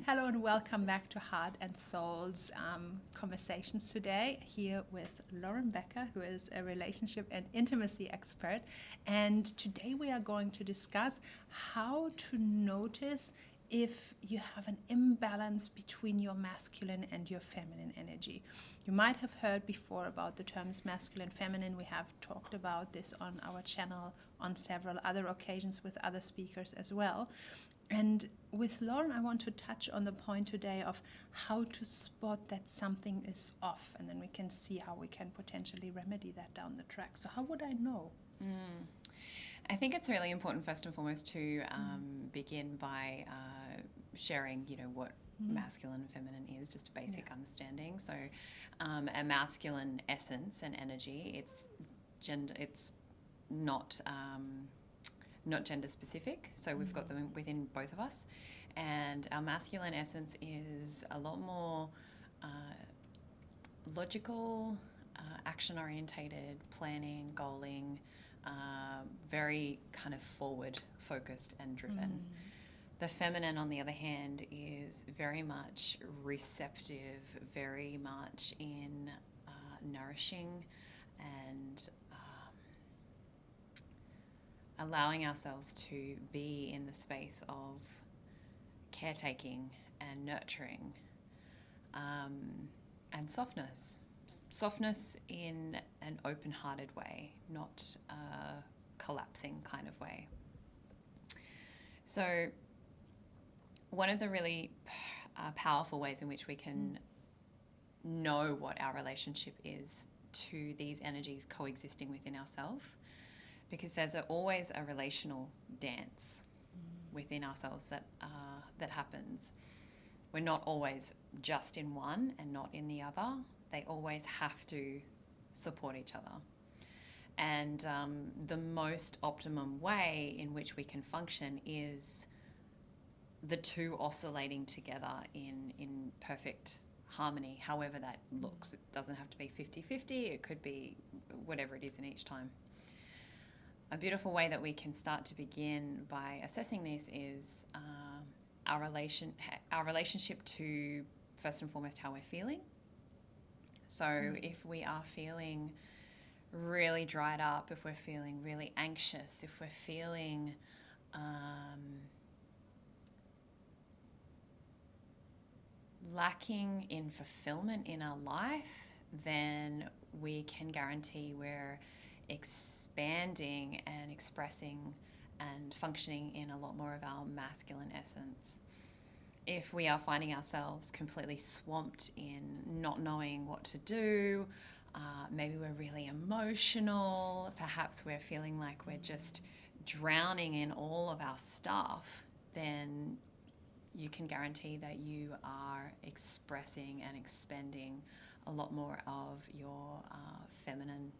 Hello and welcome back to Heart and Soul's conversations today, here with Lauren Becker, who is a relationship and intimacy expert. And today we are going to discuss how to notice if you have an imbalance between your masculine and your feminine energy. You might have heard before about the terms masculine, feminine. We have talked about this on our channel on several other occasions with other speakers as well. And with Lauren, I want to touch on the point today of how to spot that something is off, and then we can see how we can potentially remedy that down the track. So how would I know? I think it's really important, first and foremost, to begin by sharing, what masculine and feminine is, just a basic understanding. So a masculine essence and energy, it's gender, it's not gender specific, so we've got them within both of us, and our masculine essence is a lot more logical, action orientated, planning, goaling, very kind of forward focused and driven. The feminine, on the other hand, is very much receptive, very much in nourishing and allowing ourselves to be in the space of caretaking and nurturing, and softness. Softness in an open-hearted way, not a collapsing kind of way. So one of the really powerful ways in which we can know what our relationship is to these energies coexisting within ourselves, because there's always a relational dance within ourselves that happens. We're not always just in one and not in the other. They always have to support each other. And the most optimum way in which we can function is the two oscillating together in perfect harmony, however that looks. It doesn't have to be 50-50. It could be whatever it is in each time. A beautiful way that we can start to begin by assessing this is our relationship to, first and foremost, how we're feeling. So if we are feeling really dried up, if we're feeling really anxious, if we're feeling lacking in fulfillment in our life, then we can guarantee we're expanding and expressing and functioning in a lot more of our masculine essence. If we are finding ourselves completely swamped in not knowing what to do, maybe we're really emotional, perhaps we're feeling like we're just drowning in all of our stuff, then you can guarantee that you are expressing and expending a lot more of your feminine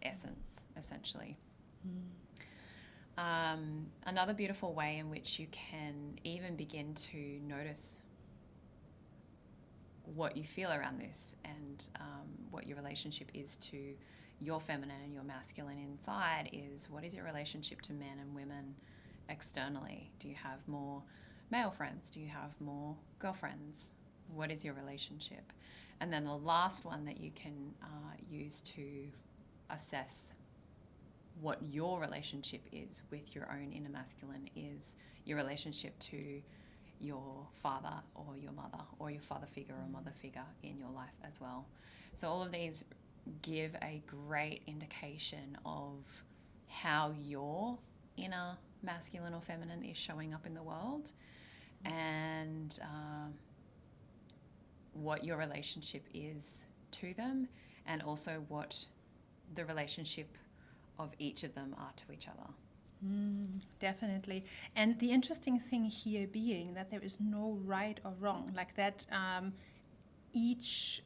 essence, essentially. Another beautiful way in which you can even begin to notice what you feel around this and what your relationship is to your feminine and your masculine inside is, what is your relationship to men and women externally? Do you have more male friends? Do you have more girlfriends? What is your relationship? And then the last one that you can use to assess what your relationship is with your own inner masculine is your relationship to your father or your mother, or your father figure or mother figure in your life as well. So all of these give a great indication of how your inner masculine or feminine is showing up in the world, and what your relationship is to them, and also what the relationship of each of them are to each other. Definitely. And the interesting thing here being that there is no right or wrong, like that each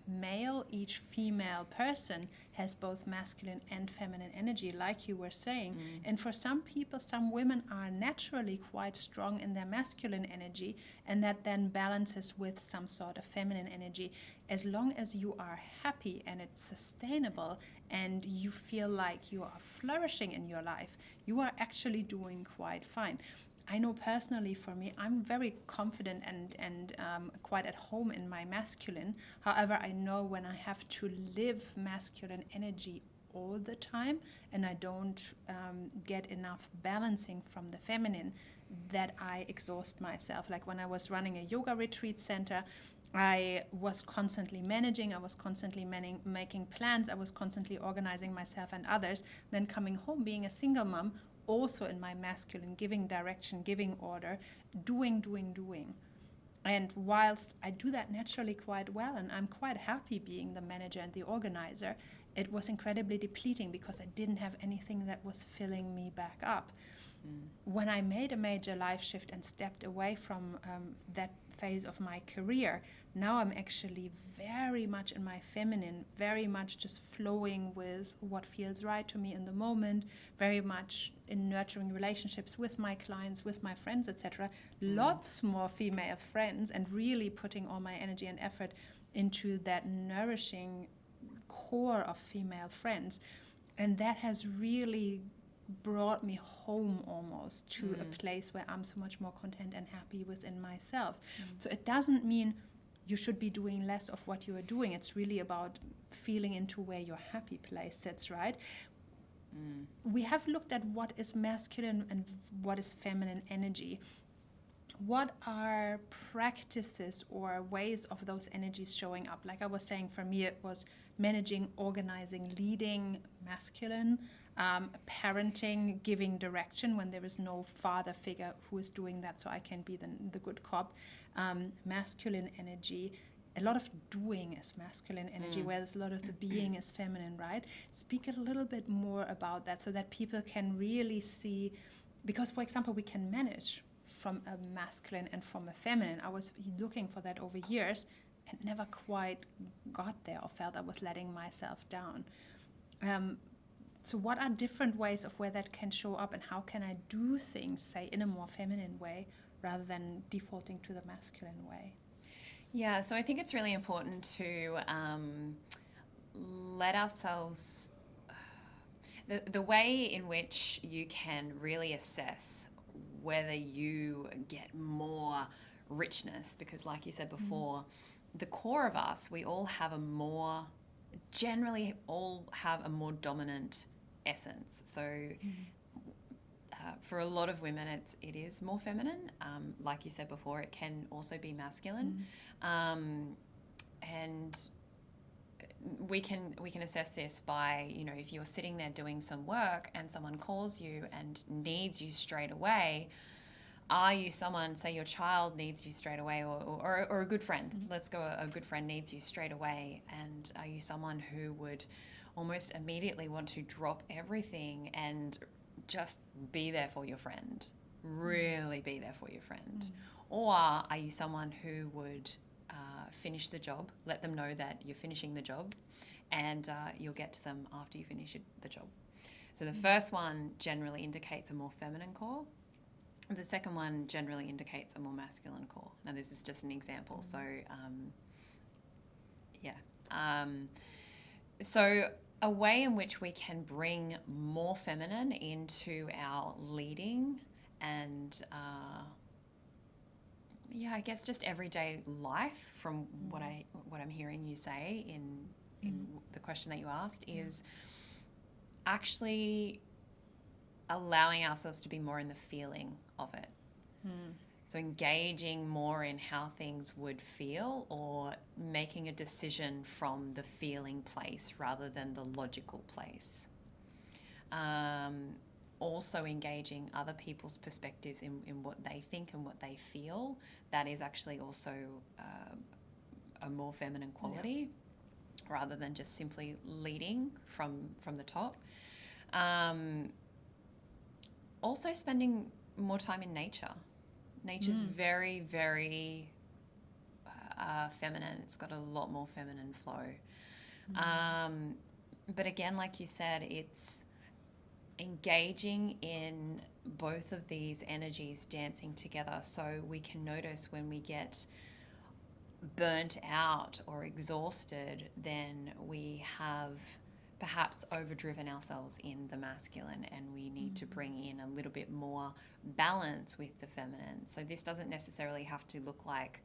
male, each female person has both masculine and feminine energy, like you were saying. And for some people, some women are naturally quite strong in their masculine energy, and that then balances with some sort of feminine energy. As long as you are happy and it's sustainable and you feel like you are flourishing in your life, you are actually doing quite fine. I know personally for me, I'm very confident and quite at home in my masculine. However, I know when I have to live masculine energy all the time and I don't get enough balancing from the feminine, that I exhaust myself. Like when I was running a yoga retreat center, I was constantly managing, I was constantly making plans, I was constantly organizing myself and others. Then coming home, being a single mom, also in my masculine, giving direction, giving order, doing. And whilst I do that naturally quite well, and I'm quite happy being the manager and the organizer, it was incredibly depleting because I didn't have anything that was filling me back up. When I made a major life shift and stepped away from that phase of my career, now I'm actually very much in my feminine, very much just flowing with what feels right to me in the moment, very much in nurturing relationships with my clients, with my friends, etc. Lots more female friends, and really putting all my energy and effort into that nourishing core of female friends. And that has really brought me home almost to a place where I'm so much more content and happy within myself. So it doesn't mean you should be doing less of what you are doing. It's really about feeling into where your happy place sits, right? We have looked at what is masculine and what is feminine energy. What are practices or ways of those energies showing up? Like I was saying, for me it was managing, organizing, leading, masculine, parenting, giving direction when there is no father figure who is doing that, so I can be the good cop. Masculine energy, a lot of doing is masculine energy, whereas a lot of the being is feminine, right? Speak a little bit more about that so that people can really see, because for example, we can manage from a masculine and from a feminine. I was looking for that over years and never quite got there, or felt I was letting myself down. So what are different ways of where that can show up, and how can I do things, say, in a more feminine way rather than defaulting to the masculine way? Yeah, so I think it's really important to let ourselves... The way in which you can really assess whether you get more richness, because like you said before, the core of us, we all have generally all have a more dominant essence. So for a lot of women, it is more feminine. Like you said before, it can also be masculine. And we can assess this by, if you're sitting there doing some work and someone calls you and needs you straight away, are you someone, say your child needs you straight away, or a good friend, let's go, a good friend needs you straight away, and are you someone who would almost immediately want to drop everything and just be there for your friend, really be there for your friend? Or are you someone who would finish the job, let them know that you're finishing the job, and you'll get to them after you finish the job? So the first one generally indicates a more feminine core. The second one generally indicates a more masculine core. Now, this is just an example. So, so a way in which we can bring more feminine into our leading and, I guess just everyday life, from what I'm hearing you say in the question that you asked, is actually allowing ourselves to be more in the feeling of it. So engaging more in how things would feel, or making a decision from the feeling place rather than the logical place. Also engaging other people's perspectives in what they think and what they feel. That is actually also a more feminine quality, rather than just simply leading from the top. Also spending more time in nature. Nature's very, very feminine. It's got a lot more feminine flow. But again, like you said, it's engaging in both of these energies dancing together, so we can notice when we get burnt out or exhausted, then we have perhaps overdriven ourselves in the masculine, and we need to bring in a little bit more balance with the feminine. So this doesn't necessarily have to look like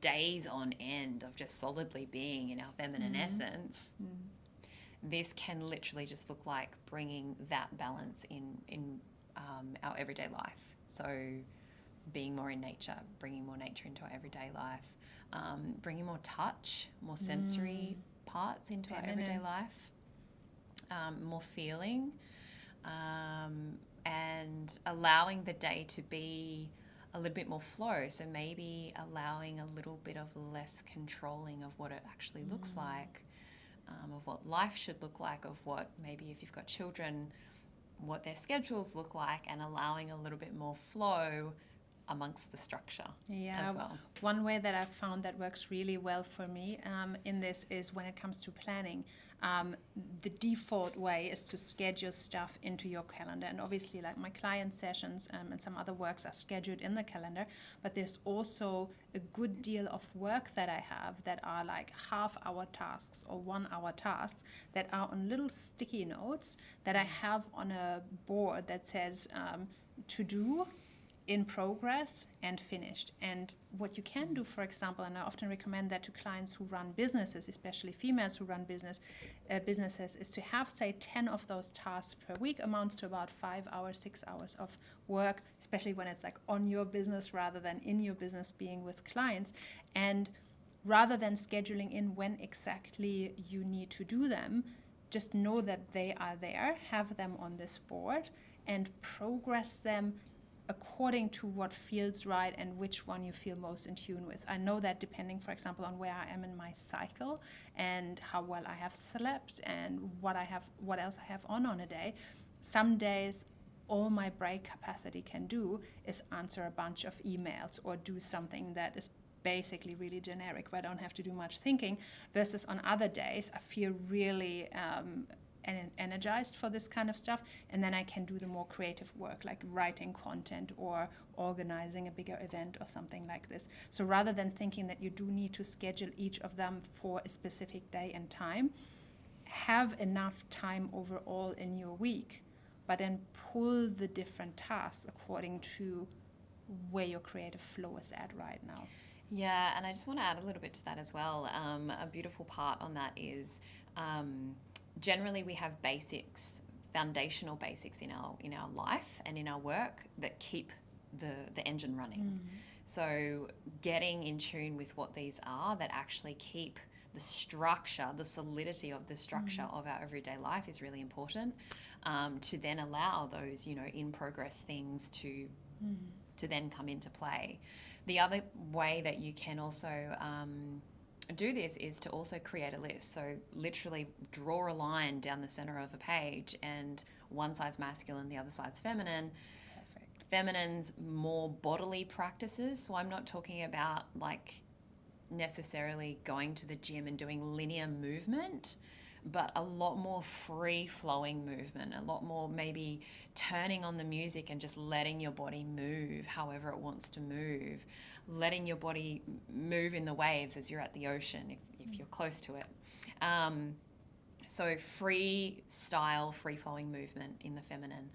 days on end of just solidly being in our feminine essence. This can literally just look like bringing that balance in our everyday life. So being more in nature, bringing more nature into our everyday life, bringing more touch, more sensory parts into our everyday life, more feeling, and allowing the day to be a little bit more flow. So maybe allowing a little bit of less controlling of what it actually looks like, of what life should look like, of what maybe if you've got children, what their schedules look like, and allowing a little bit more flow amongst the structure as well. One way that I've found that works really well for me in this is when it comes to planning. The default way is to schedule stuff into your calendar, and obviously like my client sessions and some other works are scheduled in the calendar, but there's also a good deal of work that I have that are like half-hour tasks or 1 hour tasks that are on little sticky notes that I have on a board that says to do, in progress, and finished. And what you can do, for example, and I often recommend that to clients who run businesses, especially females who run businesses, is to have, say, 10 of those tasks per week, amounts to about 5 hours, 6 hours of work, especially when it's like on your business rather than in your business being with clients. And rather than scheduling in when exactly you need to do them, just know that they are there, have them on this board, and progress them according to what feels right and which one you feel most in tune with. I know that depending, for example, on where I am in my cycle and how well I have slept and what else I have on a day, some days all my brain capacity can do is answer a bunch of emails or do something that is basically really generic, where I don't have to do much thinking, versus on other days I feel really energized for this kind of stuff, and then I can do the more creative work like writing content or organizing a bigger event or something like this. So rather than thinking that you do need to schedule each of them for a specific day and time, have enough time overall in your week, but then pull the different tasks according to where your creative flow is at right now. Yeah, and I just want to add a little bit to that as well. A beautiful part on that is generally we have basics, foundational basics in our life and in our work that keep the engine running. So getting in tune with what these are that actually keep the structure, the solidity of the structure of our everyday life is really important, to then allow those, in progress things to then come into play. The other way that you can also do this is to also create a list. So literally draw a line down the center of a page, and one side's masculine, the other side's feminine. Perfect. Feminine's more bodily practices. So I'm not talking about like necessarily going to the gym and doing linear movement, but a lot more free-flowing movement, a lot more maybe turning on the music and just letting your body move however it wants to move, letting your body move in the waves as you're at the ocean if you're close to it. So free-style, free-flowing movement in the feminine.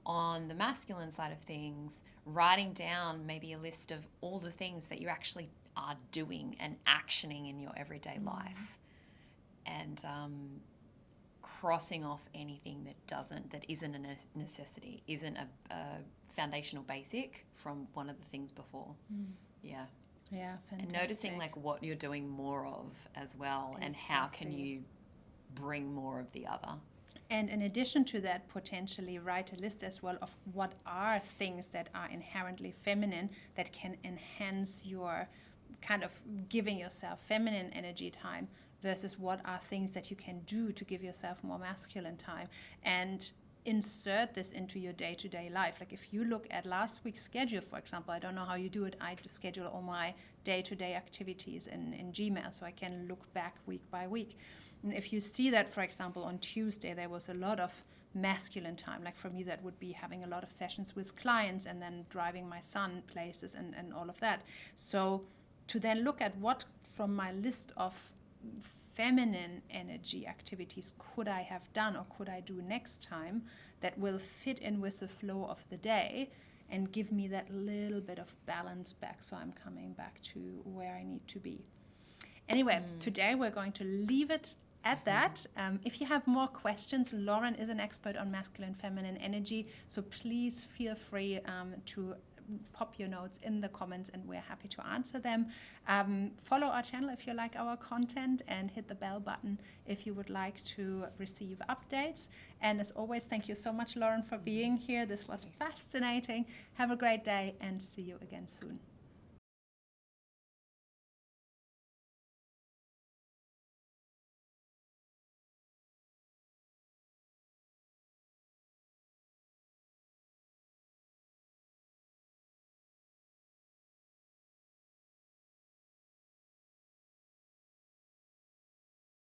On the masculine side of things, writing down maybe a list of all the things that you actually are doing and actioning in your everyday life, and crossing off anything that isn't a necessity, isn't a foundational basic from one of the things before. Yeah, fantastic. And noticing like what you're doing more of as well, and how can you bring more of the other. And in addition to that, potentially write a list as well of what are things that are inherently feminine that can enhance your kind of giving yourself feminine energy time, versus what are things that you can do to give yourself more masculine time, and insert this into your day-to-day life. Like if you look at last week's schedule, for example, I don't know how you do it, I just schedule all my day-to-day activities in Gmail, so I can look back week by week. And if you see that, for example, on Tuesday there was a lot of masculine time, like for me that would be having a lot of sessions with clients and then driving my son places and all of that. So to then look at what from my list of feminine energy activities could I have done or could I do next time that will fit in with the flow of the day and give me that little bit of balance back, so I'm coming back to where I need to be. Anyway, today we're going to leave it at that. If you have more questions, Lauren is an expert on masculine, feminine energy, so please feel free to pop your notes in the comments and we're happy to answer them. Follow our channel if you like our content and hit the bell button if you would like to receive updates. And as always, thank you so much, Lauren, for being here. This was fascinating. Have a great day and see you again soon.